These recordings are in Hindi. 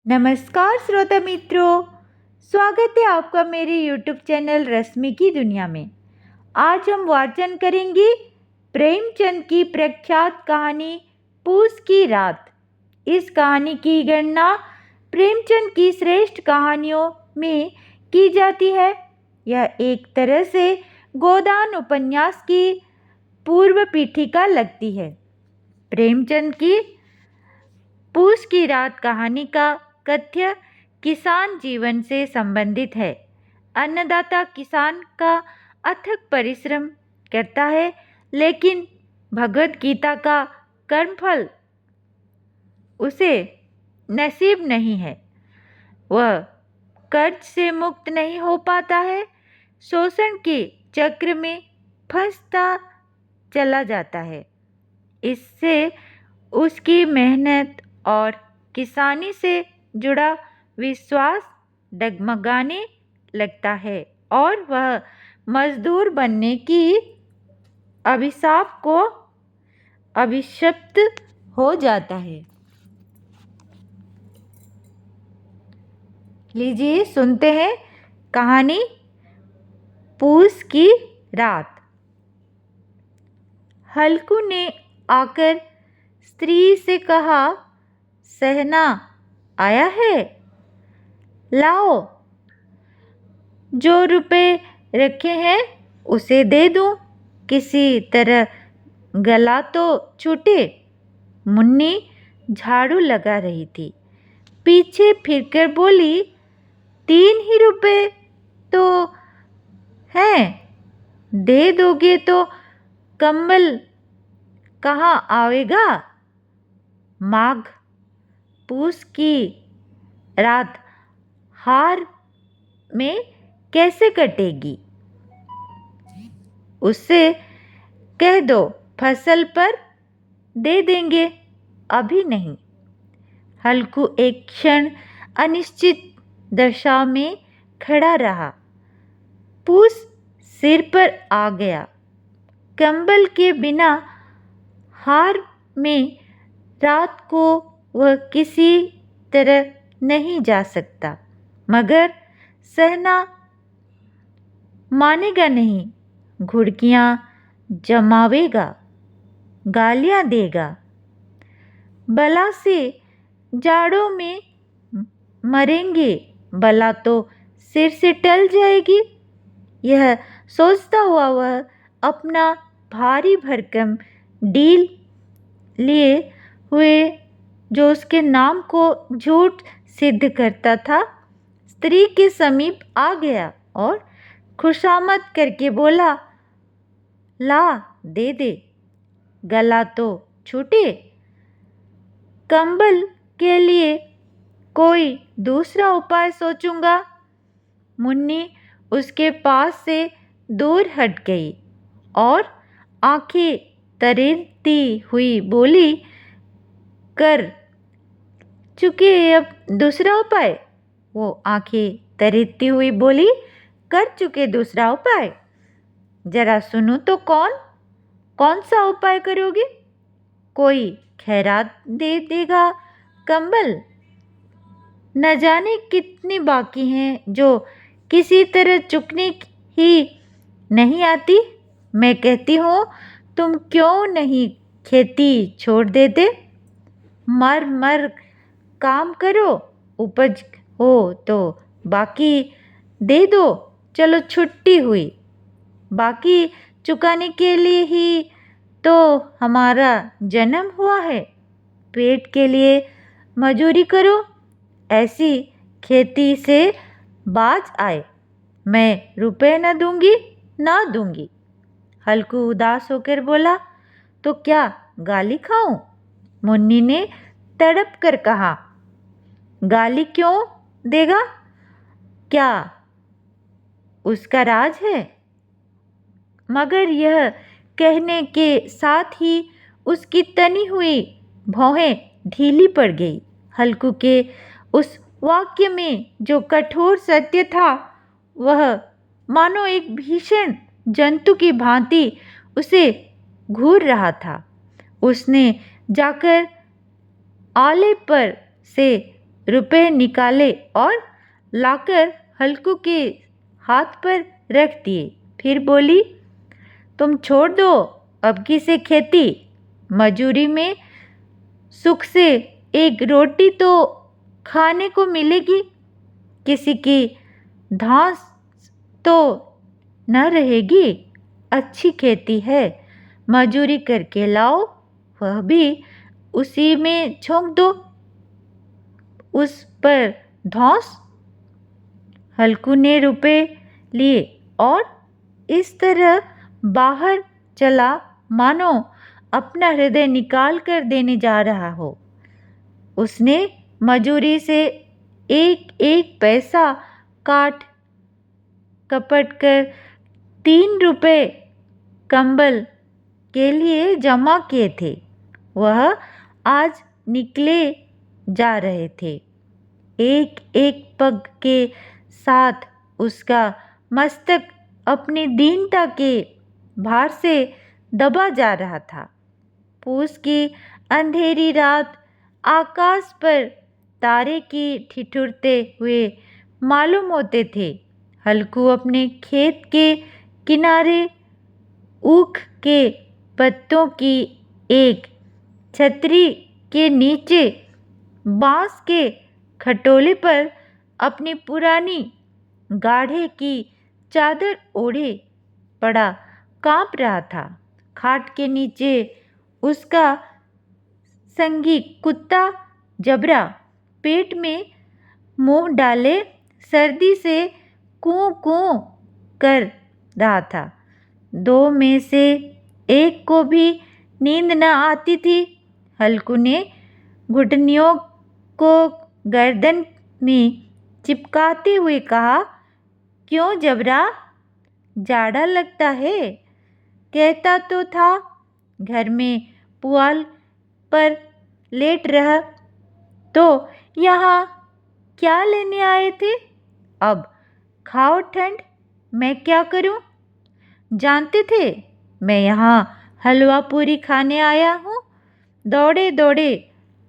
नमस्कार श्रोता मित्रों, स्वागत है आपका मेरे YouTube चैनल रश्मि की दुनिया में। आज हम वाचन करेंगे प्रेमचंद की प्रख्यात कहानी पूस की रात। इस कहानी की गणना प्रेमचंद की श्रेष्ठ कहानियों में की जाती है। यह एक तरह से गोदान उपन्यास की पूर्व पीठिका लगती है। प्रेमचंद की पूस की रात कहानी का कथ्य किसान जीवन से संबंधित है। अन्नदाता किसान का अथक परिश्रम करता है, लेकिन भगवत गीता का कर्मफल उसे नसीब नहीं है। वह कर्ज से मुक्त नहीं हो पाता है, शोषण के चक्र में फंसता चला जाता है। इससे उसकी मेहनत और किसानी से जुड़ा विश्वास डगमगाने लगता है और वह मजदूर बनने की अभिशाप को अभिशप्त हो जाता है। लीजिए सुनते हैं कहानी पूस की रात। हल्कू ने आकर स्त्री से कहा, सहना आया है, लाओ, जो रुपए रखे हैं उसे दे दूं, किसी तरह गला तो छूटे। मुन्नी झाड़ू लगा रही थी, पीछे फिरकर बोली, 3 ही रुपए तो हैं, दे दोगे तो कंबल कहाँ आवेगा। माघ पूस की रात हार में कैसे कटेगी। उससे कह दो फसल पर दे देंगे, अभी नहीं। हल्कू एक क्षण अनिश्चित दशा में खड़ा रहा। पूस सिर पर आ गया। कंबल के बिना हार में रात को वह किसी तरह नहीं जा सकता, मगर सहना मानेगा नहीं। घुड़कियाँ जमावेगा, गालियाँ देगा। बला से जाड़ों में मरेंगे, बला तो सिर से टल जाएगी। यह सोचता हुआ वह अपना भारी भरकम डील लिए हुए, जो उसके नाम को झूठ सिद्ध करता था, स्त्री के समीप आ गया और खुशामद करके बोला, ला दे दे, गला तो छूटे। कंबल के लिए कोई दूसरा उपाय सोचूंगा। मुन्नी उसके पास से दूर हट गई और आंखें तरेती हुई बोली, कर चुके अब दूसरा उपाय। वो आंखें तरेती हुई बोली, कर चुके दूसरा उपाय। जरा सुनो तो, कौन सा उपाय करोगे। कोई खैरात दे देगा कंबल। न जाने कितनी बाकी हैं जो किसी तरह चुकने ही नहीं आती। मैं कहती हूँ, तुम क्यों नहीं खेती छोड़ देते, मर मर काम करो, उपज हो तो बाकी दे दो। चलो छुट्टी हुई, बाकी चुकाने के लिए ही तो हमारा जन्म हुआ है। पेट के लिए मजूरी करो, ऐसी खेती से बाज आए। मैं रुपए न दूंगी, ना दूंगी। हल्कू उदास होकर बोला, तो क्या गाली खाऊं। मुन्नी ने तड़प कर कहा, गाली क्यों देगा, क्या उसका राज है। मगर यह कहने के साथ ही उसकी तनी हुई भौहें ढीली पड़ गई। हल्कू के उस वाक्य में जो कठोर सत्य था, वह मानो एक भीषण जंतु की भांति उसे घूर रहा था। उसने जाकर आले पर से रुपए निकाले और लाकर हल्कू के हाथ पर रख दिए। फिर बोली, तुम छोड़ दो अब की से खेती, मजूरी में सुख से एक रोटी तो खाने को मिलेगी, किसी की धांस तो न रहेगी। अच्छी खेती है, मजूरी करके लाओ, वह भी उसी में झोंक दो, उस पर धौंस। हल्कू ने रुपए लिए और इस तरह बाहर चला मानो अपना हृदय निकाल कर देने जा रहा हो। उसने मजूरी से एक एक पैसा काट कपट कर 3 रुपए कंबल के लिए जमा किए थे। वह आज निकले जा रहे थे। एक एक पग के साथ उसका मस्तक अपनी दीनता के भार से दबा जा रहा था। पूस की अंधेरी रात, आकाश पर तारे की ठिठुरते हुए मालूम होते थे। हल्कू अपने खेत के किनारे ऊख के पत्तों की एक छतरी के नीचे बांस के खटोले पर अपनी पुरानी गाढ़े की चादर ओढ़े पड़ा कांप रहा था। खाट के नीचे उसका संगी कुत्ता जबरा पेट में मुंह डाले सर्दी से कूं कूं कर रहा था। 2 में से एक को भी नींद न आती थी। हल्कू ने घुटनियों को गर्दन में चिपकाते हुए कहा, क्यों जबरा, जाड़ा लगता है? कहता तो था घर में पुआल पर लेट रह, तो यहाँ क्या लेने आए थे? अब खाओ ठंड, मैं क्या करूं? जानते थे मैं यहाँ हलवा पूरी खाने आया हूँ? दौड़े दौड़े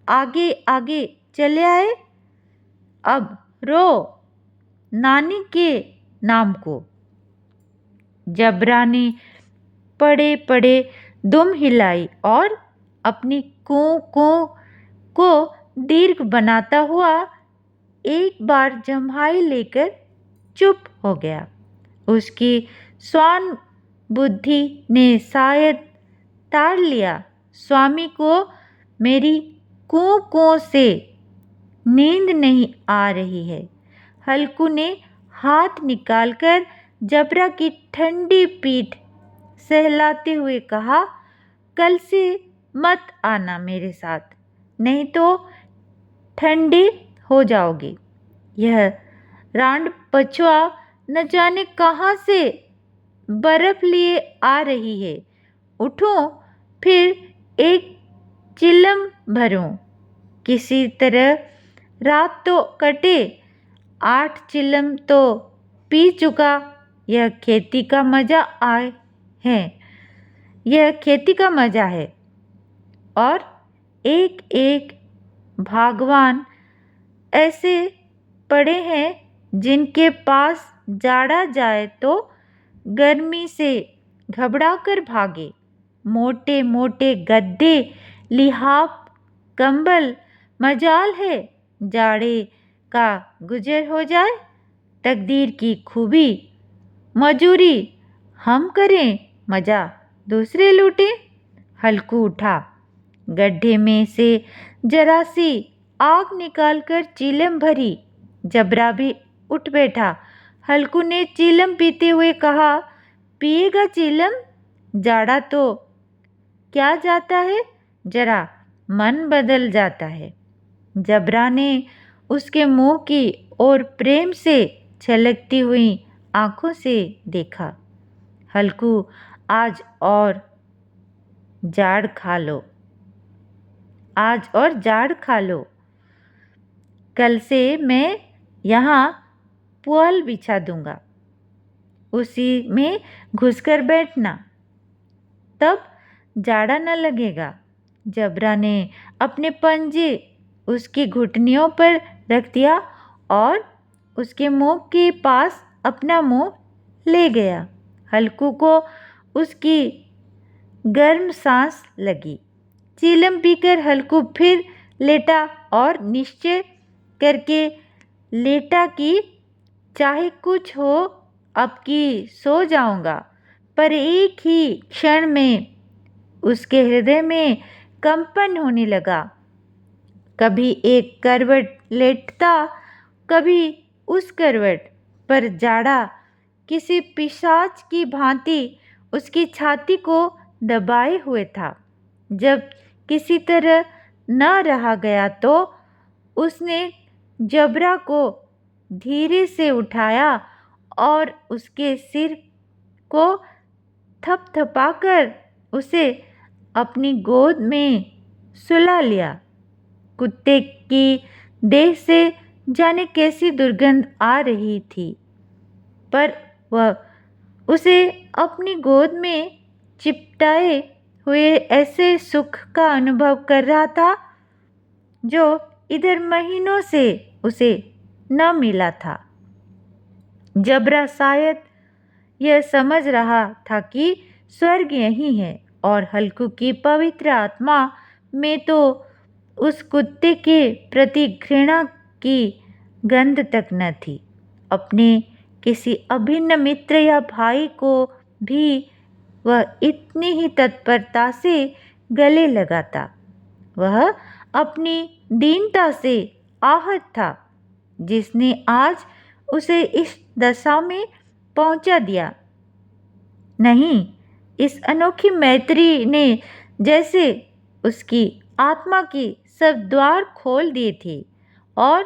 आगे आगे चले आए। अब रो नानी के नाम को। जबरा ने पड़े पड़े दुम हिलाई और अपनी कूं कूं को दीर्घ बनाता हुआ एक बार जम्हाई लेकर चुप हो गया। उसकी स्वान बुद्धि ने शायद ताड़ लिया, स्वामी को मेरी कूं कूं से नींद नहीं आ रही है। हल्कू ने हाथ निकालकर जबरा की ठंडी पीठ सहलाते हुए कहा, कल से मत आना मेरे साथ, नहीं तो ठंडे हो जाओगे। यह रांड पछुआ न जाने कहाँ से बर्फ लिए आ रही है। उठो फिर एक चिलम भरूं, किसी तरह रात तो कटे। 8 चिलम तो पी चुका। यह खेती का मजा आए है, यह खेती का मजा है। और एक एक भगवान ऐसे पड़े हैं जिनके पास जाड़ा जाए तो गर्मी से घबरा कर भागे। मोटे मोटे गद्दे, लिहाफ, कंबल, मजाल है जाड़े का गुजर हो जाए। तकदीर की खूबी, मजूरी हम करें, मजा दूसरे लूटें। हल्कू उठा, गड्ढे में से जरा सी आग निकालकर चीलम भरी। जबरा भी उठ बैठा। हल्कू ने चीलम पीते हुए कहा, पिएगा चीलम? जाड़ा तो क्या जाता है, जरा मन बदल जाता है। जबरा ने उसके मुंह की ओर प्रेम से छलकती हुई आंखों से देखा। हल्कू, आज और जाड़ खा लो, आज और जाड़ खा लो। कल से मैं यहाँ पुआल बिछा दूंगा, उसी में घुसकर बैठना, तब जाड़ा न लगेगा। जबरा ने अपने पंजे उसकी घुटनियों पर रख दिया और उसके मुंह के पास अपना मुंह ले गया। हल्कू को उसकी गर्म सांस लगी। चीलम पीकर हल्कू फिर लेटा और निश्चय करके लेटा कि चाहे कुछ हो अब की सो जाऊंगा। पर एक ही क्षण में उसके हृदय में कंपन होने लगा। कभी एक करवट लेटता, कभी उस करवट पर जाड़ा किसी पिशाच की भांति उसकी छाती को दबाए हुए था। जब किसी तरह न रहा गया तो उसने जबरा को धीरे से उठाया और उसके सिर को थपथपाकर उसे अपनी गोद में सुला लिया। कुत्ते की देह से जाने कैसी दुर्गंध आ रही थी, पर वह उसे अपनी गोद में चिपटाए हुए ऐसे सुख का अनुभव कर रहा था जो इधर महीनों से उसे न मिला था। जबरा शायद यह समझ रहा था कि स्वर्ग यही है और हल्कू की पवित्र आत्मा में तो उस कुत्ते के प्रति घृणा की गंध तक न थी। अपने किसी अभिन्न मित्र या भाई को भी वह इतनी ही तत्परता से गले लगाता। वह अपनी दीनता से आहत था जिसने आज उसे इस दशा में पहुंचा दिया। नहीं, इस अनोखी मैत्री ने जैसे उसकी आत्मा की सब द्वार खोल दिए थे और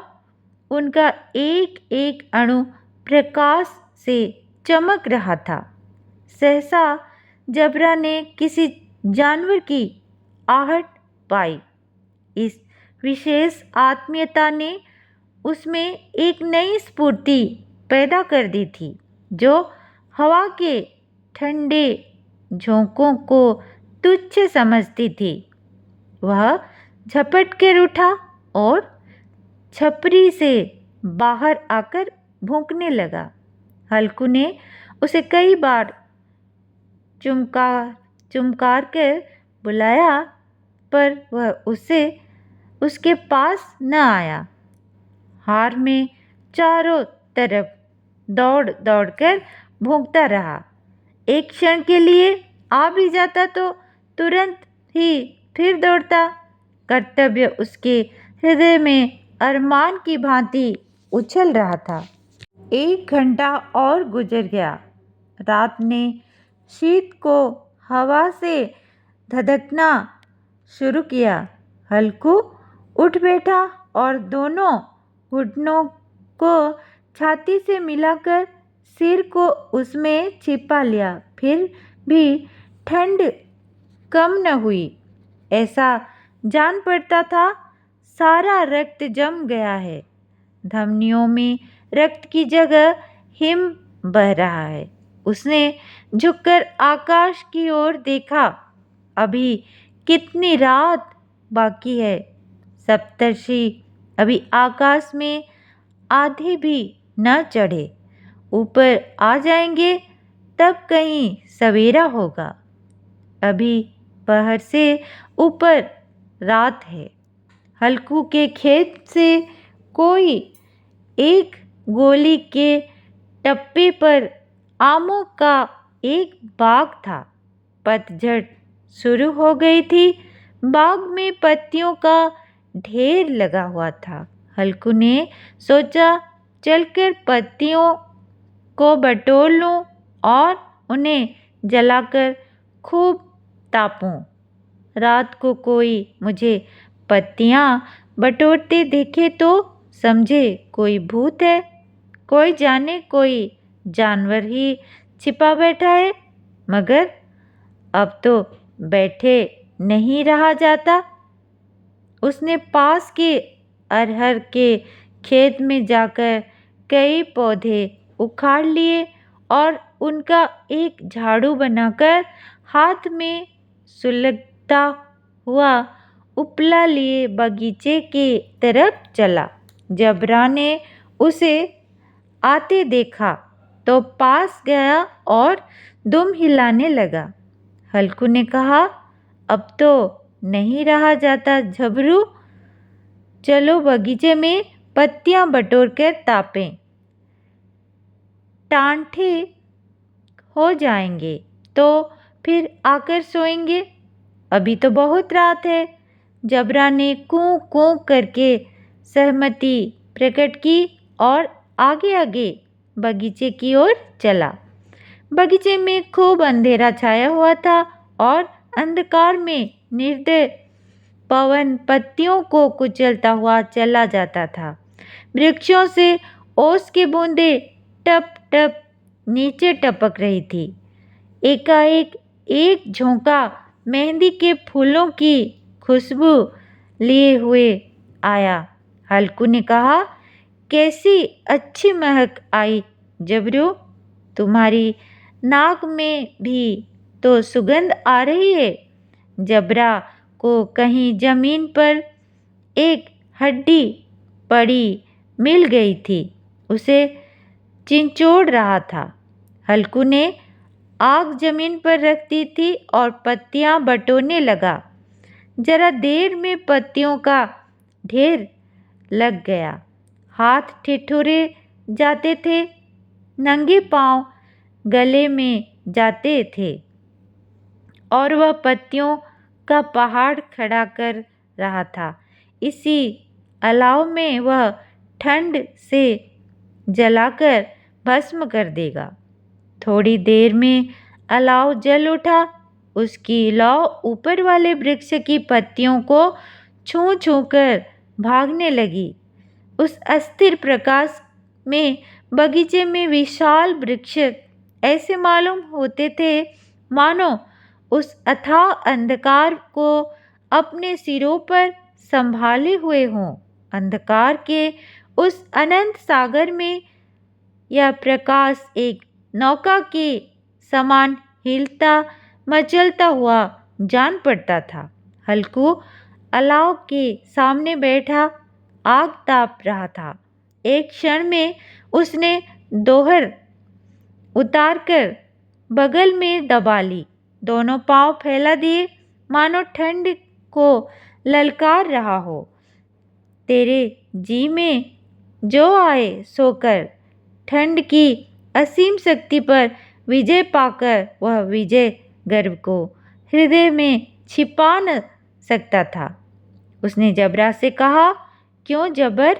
उनका एक एक अणु प्रकाश से चमक रहा था। सहसा जबरा ने किसी जानवर की आहट पाई। इस विशेष आत्मीयता ने उसमें एक नई स्फूर्ति पैदा कर दी थी जो हवा के ठंडे झोंकों को तुच्छ समझती थी। वह झपट कर उठा और छपरी से बाहर आकर भौंकने लगा। हल्कू ने उसे कई बार चुमकार कर बुलाया, पर वह उसके पास न आया। हार में चारों तरफ दौड़ दौड़ कर भौंकता रहा। एक क्षण के लिए आ भी जाता तो तुरंत ही फिर दौड़ता। कर्तव्य उसके हृदय में अरमान की भांति उछल रहा था। 1 घंटा और गुजर गया। रात ने शीत को हवा से धधकना शुरू किया। हल्कू उठ बैठा और दोनों घुटनों को छाती से मिलाकर सिर को उसमें छिपा लिया। फिर भी ठंड कम न हुई। ऐसा जान पड़ता था सारा रक्त जम गया है। धमनियों में रक्त की जगह हिम बह रहा है। उसने झुककर आकाश की ओर देखा। अभी कितनी रात बाकी है। सप्तर्षि अभी आकाश में आधे भी न चढ़े। ऊपर आ जाएंगे तब कहीं सवेरा होगा। अभी पहर से ऊपर रात है। हल्कू के खेत से कोई एक गोली के टप्पे पर आमों का एक बाग था। पतझड़ शुरू हो गई थी। बाग में पत्तियों का ढेर लगा हुआ था। हल्कू ने सोचा चलकर पत्तियों को बटोर लूं और उन्हें जलाकर खूब तापूं। रात को कोई मुझे पत्तियां बटोरते देखे तो समझे कोई भूत है, कोई जाने कोई जानवर ही छिपा बैठा है। मगर अब तो बैठे नहीं रहा जाता। उसने पास के अरहर के खेत में जाकर कई पौधे उखाड़ लिए और उनका एक झाड़ू बनाकर हाथ में सुलगता हुआ उपला लिए बगीचे के तरफ चला। जबरा ने उसे आते देखा तो पास गया और दुम हिलाने लगा। हल्कू ने कहा, अब तो नहीं रहा जाता झबरू, चलो बगीचे में पत्तियां बटोर कर तापें, टांठे हो जाएंगे तो फिर आकर सोएंगे, अभी तो बहुत रात है। जबरा ने कूं कूं करके सहमति प्रकट की और आगे आगे बगीचे की ओर चला। बगीचे में खूब अंधेरा छाया हुआ था और अंधकार में निर्दय पवन पत्तियों को कुचलता हुआ चला जाता था। वृक्षों से ओस की बूंदें टप टप नीचे टपक रही थी। एकाएक एक झोंका मेहंदी के फूलों की खुशबू लिए हुए आया। हल्कू ने कहा, कैसी अच्छी महक आई जबरू, तुम्हारी नाक में भी तो सुगंध आ रही है। जबरा को कहीं जमीन पर एक हड्डी पड़ी मिल गई थी, उसे चिंचोड़ रहा था। हल्कू ने आग जमीन पर रख दी थी और पत्तियां बटोरने लगा। जरा देर में पत्तियों का ढेर लग गया, हाथ ठिठुरे जाते थे, नंगे पांव गले में जाते थे और वह पत्तियों का पहाड़ खड़ा कर रहा था। इसी अलाव में वह ठंड से जलाकर भस्म कर देगा। थोड़ी देर में अलाव जल उठा, उसकी लौ ऊपर वाले वृक्ष की पत्तियों को छू छू कर भागने लगी। उस अस्थिर प्रकाश में बगीचे में विशाल वृक्ष ऐसे मालूम होते थे मानो उस अथाह अंधकार को अपने सिरों पर संभाले हुए हों। अंधकार के उस अनंत सागर में यह प्रकाश एक नौका के समान हिलता मचलता हुआ जान पड़ता था। हल्कू अलाव के सामने बैठा आग ताप रहा था। एक क्षण में उसने दोहर उतारकर बगल में दबा ली, दोनों पांव फैला दिए मानो ठंड को ललकार रहा हो। तेरे जी में जो आए सो कर, ठंड की असीम शक्ति पर विजय पाकर वह विजय गर्व को हृदय में छिपा न सकता था। उसने जबरा से कहा, क्यों जबर,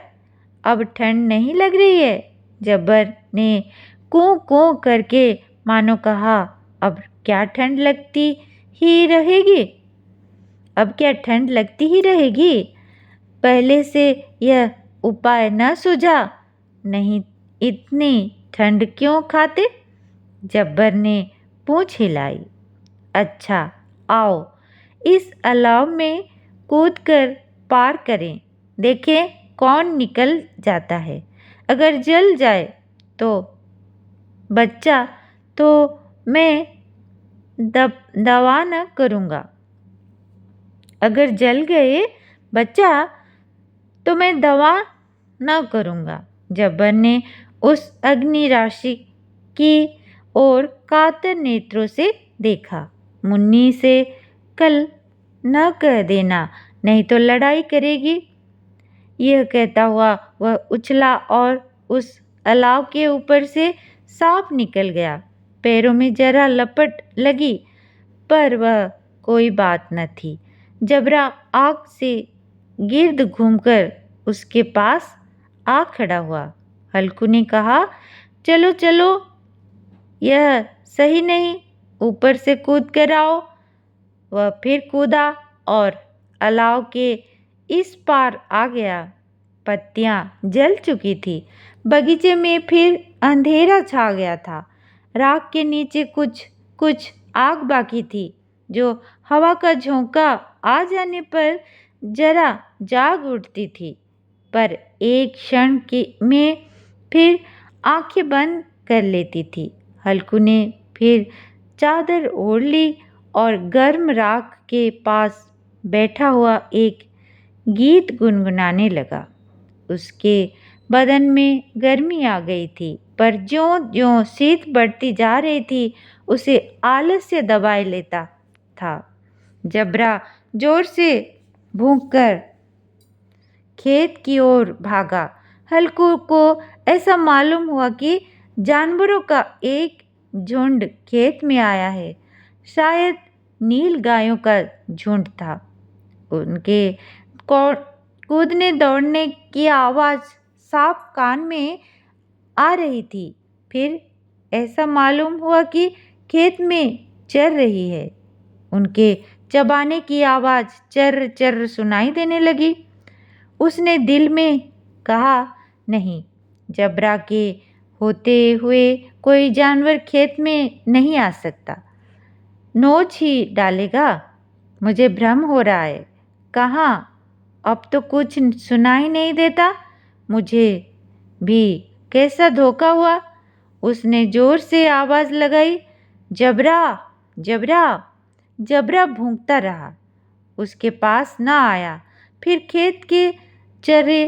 अब ठंड नहीं लग रही है? जबर ने कूं कूं करके मानो कहा, अब क्या ठंड लगती ही रहेगी? अब क्या ठंड लगती ही रहेगी? पहले से यह उपाय न सूझा? नहीं इतनी ठंड क्यों खाते? जब्बर ने पूंछ हिलाई। अच्छा आओ इस अलाव में कूदकर पार करें, देखें कौन निकल जाता है। अगर जल जाए तो बच्चा तो मैं दवा न करूँगा, अगर जल गए बच्चा तो मैं दवा न करूँगा। जब्बर ने उस अग्नि राशि की ओर कातर नेत्रों से देखा। मुन्नी से कल न कह देना, नहीं तो लड़ाई करेगी। यह कहता हुआ वह उछला और उस अलाव के ऊपर से साफ निकल गया। पैरों में जरा लपट लगी पर वह कोई बात न थी। जबरा आग से गिर्द घूमकर उसके पास आ खड़ा हुआ। हल्कू ने कहा, चलो चलो, यह सही नहीं, ऊपर से कूद कर आओ। वह फिर कूदा और अलाव के इस पार आ गया। पत्तियां जल चुकी थी। बगीचे में फिर अंधेरा छा गया था। राख के नीचे कुछ कुछ आग बाकी थी, जो हवा का झोंका आ जाने पर जरा जाग उठती थी, पर एक क्षण में फिर आंखें बंद कर लेती थी। हल्कू ने फिर चादर ओढ़ ली और गर्म राख के पास बैठा हुआ एक गीत गुनगुनाने लगा। उसके बदन में गर्मी आ गई थी, पर ज्यों-ज्यों शीत बढ़ती जा रही थी, उसे आलस्य दबाए लेता था। जबरा जोर से भौंककर खेत की ओर भागा। हल्कू को ऐसा मालूम हुआ कि जानवरों का एक झुंड खेत में आया है। शायद नील गायों का झुंड था। उनके कूदने दौड़ने की आवाज़ साफ कान में आ रही थी। फिर ऐसा मालूम हुआ कि खेत में चर रही है। उनके चबाने की आवाज़ चर्र चर्र सुनाई देने लगी। उसने दिल में कहा, नहीं, जबरा के होते हुए कोई जानवर खेत में नहीं आ सकता, नोच ही डालेगा। मुझे भ्रम हो रहा है। कहाँ, अब तो कुछ सुनाई नहीं देता। मुझे भी कैसा धोखा हुआ। उसने जोर से आवाज़ लगाई, जबरा, जबरा। जबरा भौंकता रहा, उसके पास न आया। फिर खेत के चरे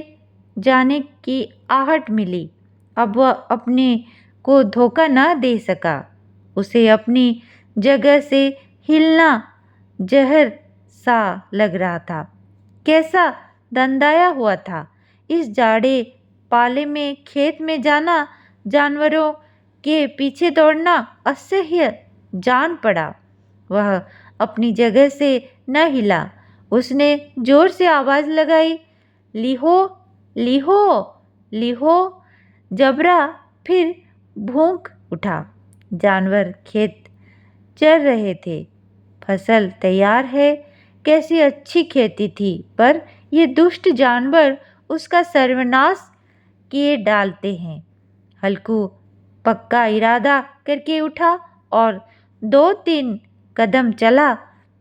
जाने की आहट मिली। अब वह अपने को धोखा न दे सका। उसे अपनी जगह से हिलना जहर सा लग रहा था। कैसा दंदाया हुआ था। इस जाड़े पाले में खेत में जाना, जानवरों के पीछे दौड़ना असह्य जान पड़ा। वह अपनी जगह से न हिला। उसने जोर से आवाज़ लगाई, लीहो, लीहो, लीहो। जबरा फिर भौंक उठा। जानवर खेत चर रहे थे। फसल तैयार है। कैसी अच्छी खेती थी, पर ये दुष्ट जानवर उसका सर्वनाश किए डालते हैं। हल्कू पक्का इरादा करके उठा और 2-3 कदम चला,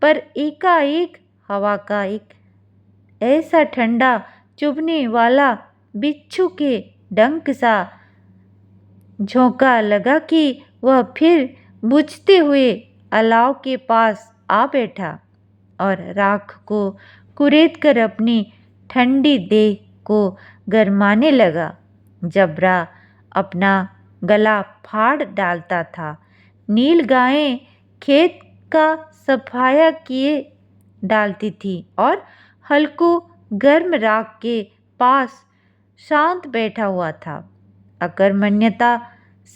पर एकाएक हवा का एक ऐसा ठंडा चुभने वाला बिच्छू के डंक सा झोंका लगा कि वह फिर बुझते हुए अलाव के पास आ बैठा और राख को कुरेदकर अपनी ठंडी देह को गरमाने लगा। जबरा अपना गला फाड़ डालता था। नील गायें खेत का सफाया किए डालती थी और हल्कू गर्म राख के पास शांत बैठा हुआ था। अकर्मण्यता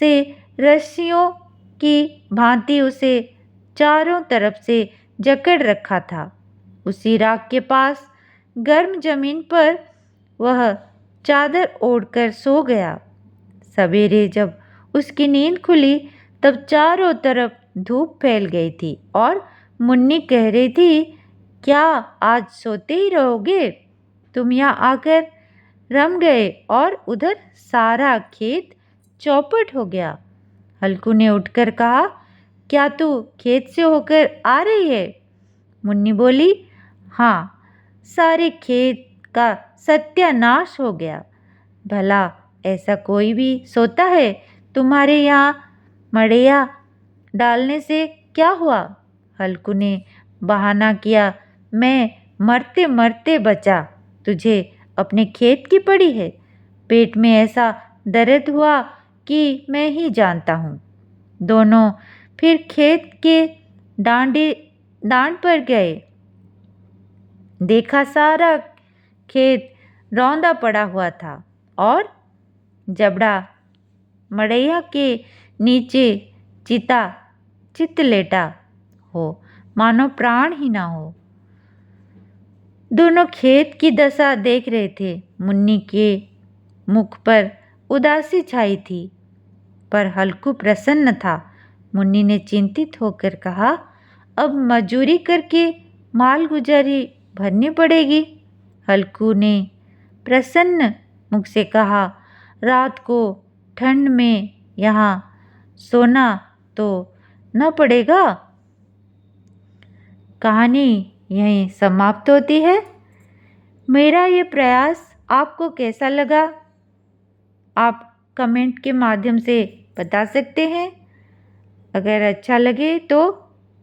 से रस्सियों की भांति उसे चारों तरफ से जकड़ रखा था। उसी राख के पास गर्म जमीन पर वह चादर ओढ़कर सो गया। सवेरे जब उसकी नींद खुली, तब चारों तरफ धूप फैल गई थी और मुन्नी कह रही थी, क्या आज सोते ही रहोगे? तुम यहाँ आकर रम गए और उधर सारा खेत चौपट हो गया। हल्कू ने उठकर कहा, क्या तू खेत से होकर आ रही है? मुन्नी बोली, हाँ, सारे खेत का सत्यानाश हो गया। भला ऐसा कोई भी सोता है? तुम्हारे यहाँ मड़ैया डालने से क्या हुआ? हल्कू ने बहाना किया, मैं मरते मरते बचा। तुझे अपने खेत की पड़ी है। पेट में ऐसा दर्द हुआ कि मैं ही जानता हूँ। दोनों फिर खेत के डांड पर गए। देखा सारा खेत रौंदा पड़ा हुआ था और जबड़ा मड़ैया के नीचे चित लेटा हो, मानो प्राण ही ना हो। दोनों खेत की दशा देख रहे थे। मुन्नी के मुख पर उदासी छाई थी, पर हल्कू प्रसन्न था। मुन्नी ने चिंतित होकर कहा, अब मजूरी करके माल गुजारी भरनी पड़ेगी। हल्कू ने प्रसन्न मुख से कहा, रात को ठंड में यहाँ सोना तो न पड़ेगा। कहानी यहीं समाप्त होती है। मेरा ये प्रयास आपको कैसा लगा, आप कमेंट के माध्यम से बता सकते हैं। अगर अच्छा लगे तो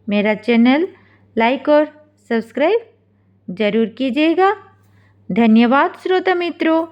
मेरा चैनल लाइक और सब्सक्राइब ज़रूर कीजिएगा। धन्यवाद श्रोता मित्रों।